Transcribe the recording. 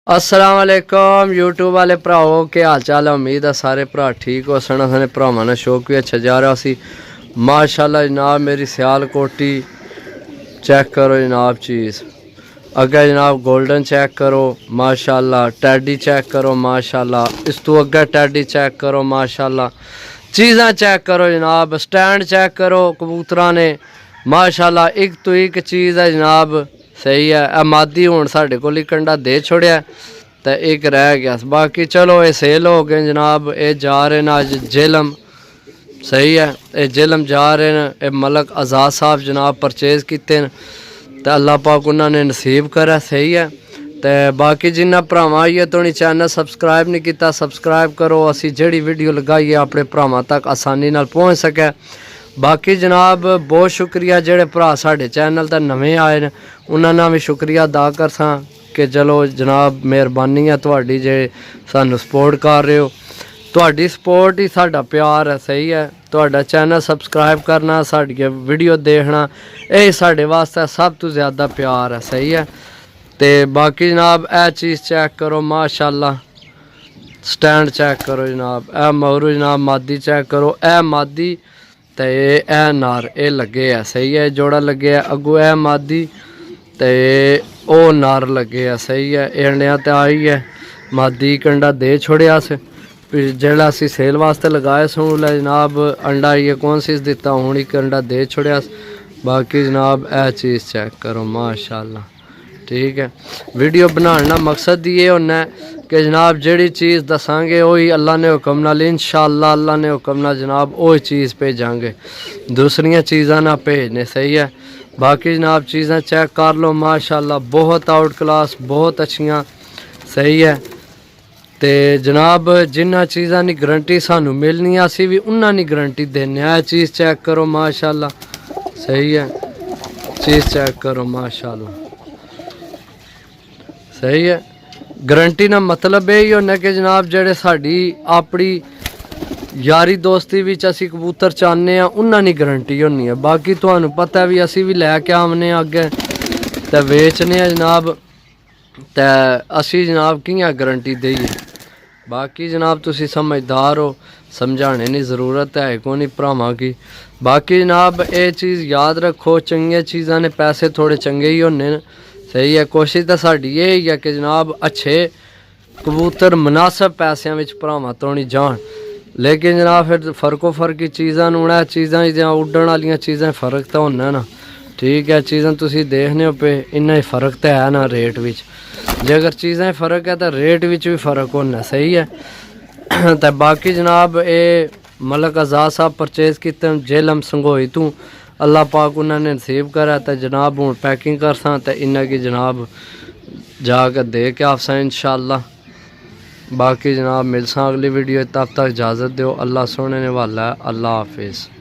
अस्सलाम वालेकुम यूट्यूब वाले भराओ के हाल चाल है। उम्मीद है सारे भरा ठीक हो सन। अपने भरावां ने शौक भी अच्छा जा रहा सी माशाल्लाह जनाब। मेरी सियाल कोटी चेक करो जनाब, चीज़ अगे जनाब गोल्डन चेक करो माशाल्लाह, टैडी चेक करो माशाल्लाह, इस तो अगे टैडी चेक करो माशाल्लाह, चीज़ां चेक करो जनाब, स्टैंड चेक करो कबूतरा ने माशाल्लाह। एक तो एक चीज़ है जनाब, सही है। मादी हूँ साढ़े को कंडा दे छोड़िया तो एक रह गया, बाकी चलो ये सेल हो गए जनाब। ये जा रहे हैं अज जेलम, सही है। ये जेलम जा रहे हैं, ये मलक आज़ाद साहब जनाब परचेज़ किते तो अल्लाह पाक उन्होंने नसीब करे, सही है। तो बाकी जिन्ना भरावां आइए तो चैनल सबसक्राइब नहीं किया सबसक्राइब करो, असी जिहड़ी वीडियो लगाइए अपने भरावां तक आसानी नाल पहुँच सके। बाकी जनाब बहुत शुक्रिया जेड़े भरा साढ़े चैनल ते नवे आए ने, उन्होंने भी शुक्रिया अदा करसा कि चलो जनाब मेहरबानी है तुहाडी जे सानू सपोर्ट कर रहे हो। तुहाडी सपोर्ट ही साडा प्यार है, सही है। तुहाडा चैनल सबसक्राइब करना, साडी वीडियो देखना, यही साडे वास्ते सब तो ज़्यादा प्यार है, सही है। तो बाकी जनाब ए चीज़ चेक करो माशाल्लाह, स्टैंड चेक करो जनाब, ए मगरू जनाब मादी चेक करो, ए मादी तो ए नार ए लगे है, सही है। जोड़ा लगे है अगू ए मादी तो ओ नार लगे है, सही है। एंडिया तो आई है मादी कंडा दे छोड़िया से जेड़ा असी सेल वास्ते लगाए सो जनाब अंडा ये कौन सी दिता हूँ ही कंडा दे छोड़िया। बाकी जनाब ए चीज़ चेक करो माशाल्लाह, ठीक है। वीडियो बनाना मकसद ये होना कि जनाब जिहड़ी चीज़ दसांगे वही अल्लाह ने हुक्म नाल इंशाअल्लाह अल्लाह ने हुक्म नाल जनाब वही चीज़ भेजांगे, दूसरियां चीज़ां ना भेजने, सही है। बाकी जनाब चीज़ां चेक कर लो माशाल्लाह, बहुत आउट क्लास, बहुत अच्छियां, सही है। तो जनाब जिन्ना चीज़ां की गारंटी सानू मिलनी असी भी उन्हां की गारंटी देने। आ चीज़ चेक करो माशाल्लाह, सही है। चीज़ चेक करो माशाल्लाह, सही है। गारंटी ना मतलब यही होना कि जनाब जेड़े साड़ी अपनी यारी दोस्ती विच असी कबूतर चाहने उन्हां दी गारंटी होनी है। बाकी तुहानू पता भी असी भी लैके आने अगे तो वेचने जनाब, तो असी जनाब कियां गारंटी देइए। बाकी जनाब तुसी समझदार हो, समझाने की ज़रूरत है को नहीं भरावां की। बाकी जनाब ये चीज़ याद रखो, चंगिया चीज़ां ने पैसे थोड़े चंगे ही होने, सही है। कोशिश तो साड़ी यही है कि जनाब अच्छे कबूतर मुनासिब पैसों में भरावां तो नहीं जान, लेकिन जनाब फिर फर्को फर्की चीज़ां उन्हें चीज़ां या उड्डण वाली चीज़ां फ़र्क तो होना ना, ठीक है। चीज़ां तुसी देखने हो पे इन्ना ही फ़र्क तो है ना रेट विच, जे अगर चीज़ां फ़र्क है तो रेट विच भी फ़र्क होना, सही है। तो बाकी जनाब ये मलक आज़ाद साहब परचेज़ किते जेलम संघोई तू, अल्लाह पाक उन्होंने नसीब करा तो जनाब हूँ पैकिंग करसा तो इन्ना की जनाब जाकर दे के आपसा इंशाअल्लाह। बाकी जनाब मिलसा अगली वीडियो, तब तक इजाज़त दो। अल्लाह सोने ने वाला है, अल्लाह हाफिज़।